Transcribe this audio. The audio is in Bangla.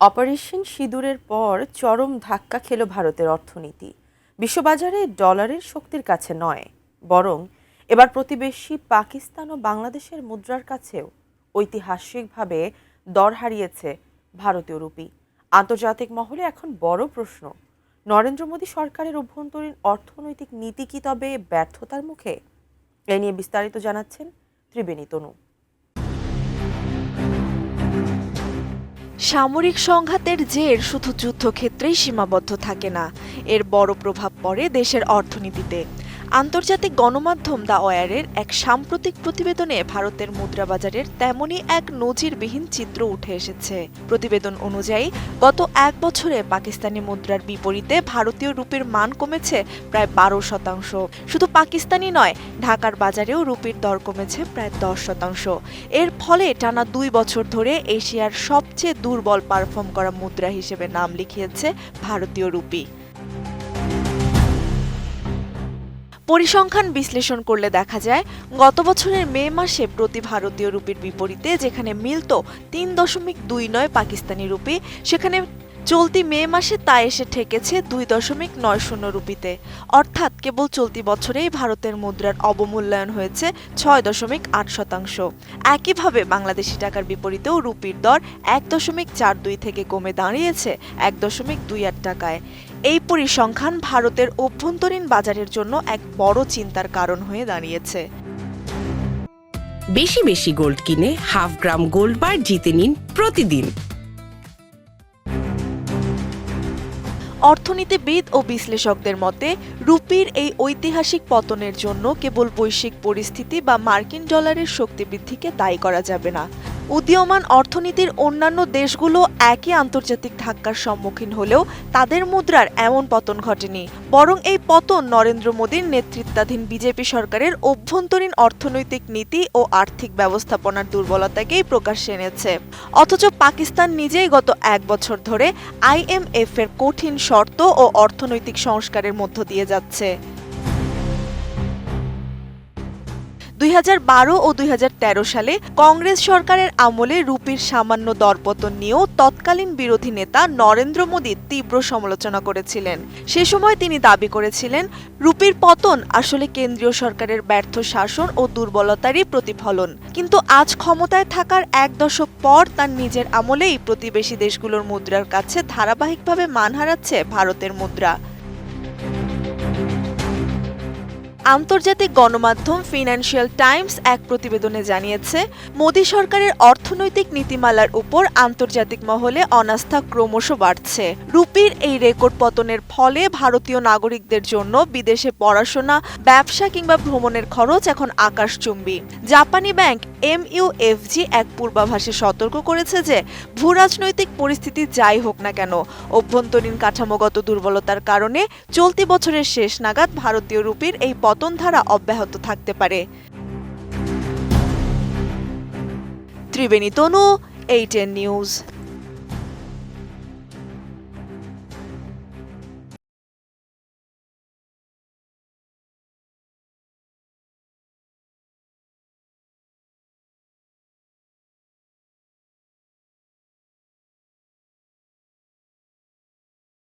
অপারেশন সিঁদুরের পর চরম ধাক্কা খেল ভারতের অর্থনীতি। বিশ্ববাজারে ডলারের শক্তির কাছে নয়, বরং এবার প্রতিবেশী পাকিস্তান ও বাংলাদেশের মুদ্রার কাছেও ঐতিহাসিকভাবে দর হারিয়েছে ভারতীয় রুপি। আন্তর্জাতিক মহলে এখন বড় প্রশ্ন, নরেন্দ্র মোদী সরকারের অভ্যন্তরীণ অর্থনৈতিক নীতি কি তবে ব্যর্থতার মুখে? এ নিয়ে বিস্তারিত জানাচ্ছেন ত্রিবেণী তনু। সামরিক সংঘাতের জের শুধু যুদ্ধক্ষেত্রেই সীমাবদ্ধ থাকে না, এর বড় প্রভাব পড়ে দেশের অর্থনীতিতে। আন্তর্জাতিক গণমাধ্যম দ্য ওয়ারের এক সাম্প্রতিক প্রতিবেদনে ভারতের মুদ্রাবাজারের তেমনই এক নজিরবিহীন চিত্র উঠে এসেছে। প্রতিবেদন অনুযায়ী গত এক বছরে পাকিস্তানি মুদ্রার বিপরীতে ভারতীয় রুপির মান কমেছে প্রায় 12%। শুধু পাকিস্তানি নয়, ঢাকার বাজারেও রুপির দর কমেছে প্রায় 10%। এর ফলে টানা 2 বছর ধরে এশিয়ার সবচেয়ে দুর্বল পারফর্ম করা মুদ্রা হিসেবে নাম লিখিয়েছে ভারতীয় রুপি। পরিসংখ্যান বিশ্লেষণ করলে দেখা যায়, গত বছরের মে মাসে প্রতি ভারতীয় রুপির বিপরীতে যেখানে মিলত 3.29 পাকিস্তানি রুপি, সেখানে চলতি মে মাসে তা এসে ঠেকেছে 2.90 রুপিতে। অর্থাৎ কেবল চলতি বছরেই ভারতের মুদ্রার অবমূল্যায়ন হয়েছে 6.8%। একইভাবে বাংলাদেশি টাকার বিপরীতেও রুপির দর 1.42 থেকে কমে দাঁড়িয়েছে 1.28 টাকায়। এই পরিসংখ্যান ভারতের অভ্যন্তরীণ বাজারের জন্য এক বড় চিন্তার কারণ হয়ে দাঁড়িয়েছে। বেশি বেশি গোল্ড কিনে হাফ গ্রাম গোল্ড বার জিতে নিন প্রতিদিন। অর্থনীতিবিদ ও বিশ্লেষকদের মতে, রুপির এই ঐতিহাসিক পতনের জন্য কেবল বৈশ্বিক পরিস্থিতি বা মার্কিন ডলারের শক্তি বৃদ্ধিকে দায়ী করা যাবে না। উদীয়মান অর্থনীতির অন্যান্য দেশগুলো একই আন্তর্জাতিক ধাক্কার সম্মুখীন হলেও তাদের মুদ্রার এমন পতন ঘটেনি, বরং এই পতন নরেন্দ্র মোদীর নেতৃত্বাধীন বিজেপি সরকারের অভ্যন্তরীণ অর্থনৈতিক নীতি ও আর্থিক ব্যবস্থাপনার দুর্বলতাকেই প্রকাশ্যে এনেছে। অথচ পাকিস্তান নিজেই গত 1 বছর ধরে IMF এর কঠিন শর্ত ও অর্থনৈতিক সংস্কারের মধ্য দিয়ে যাচ্ছে। 2012 ও 2013 সালে কংগ্রেস সরকারের আমলে রুপির সামান্য দরপতন নিয়েও তৎকালীন বিরোধী নেতা নরেন্দ্র মোদী তীব্র সমালোচনা করেছিলেন। সে সময় তিনি দাবি করেছিলেন, রুপির পতন আসলে কেন্দ্রীয় সরকারের ব্যর্থ শাসন ও দুর্বলতারই প্রতিফলন। কিন্তু আজ ক্ষমতায় থাকার 1 দশক পর তার নিজের আমলেই প্রতিবেশী দেশগুলোর মুদ্রার কাছে ধারাবাহিকভাবে মান হারাচ্ছে ভারতের মুদ্রা। আন্তর্জাতিক গণমাধ্যম ফিনান্সিয়াল টাইমস এক প্রতিবেদনে জানিয়েছে, মোদী সরকারের অর্থনৈতিক নীতিমালার উপর আন্তর্জাতিক মহলে অনাস্থা ক্রমশ বাড়ছে। রুপির এই রেকর্ড পতনের ফলে ভারতীয় নাগরিকদের জন্য বিদেশে পড়াশোনা, ব্যবসা কিংবা ভ্রমণের খরচ এখন আকাশচুম্বী। জাপানি ব্যাংক MUFG এক পূর্বাভাসে সতর্ক করেছে যে, ভূরাজনৈতিক পরিস্থিতি যাই হোক না কেন, অভ্যন্তরীণ কাঠামোগত দুর্বলতার কারণে চলতি বছরের শেষ নাগাদ ভারতীয় রুপির এই পতন ধারা অব্যাহত থাকতে পারে। ত্রিবেণী তনু, ATN নিউজ।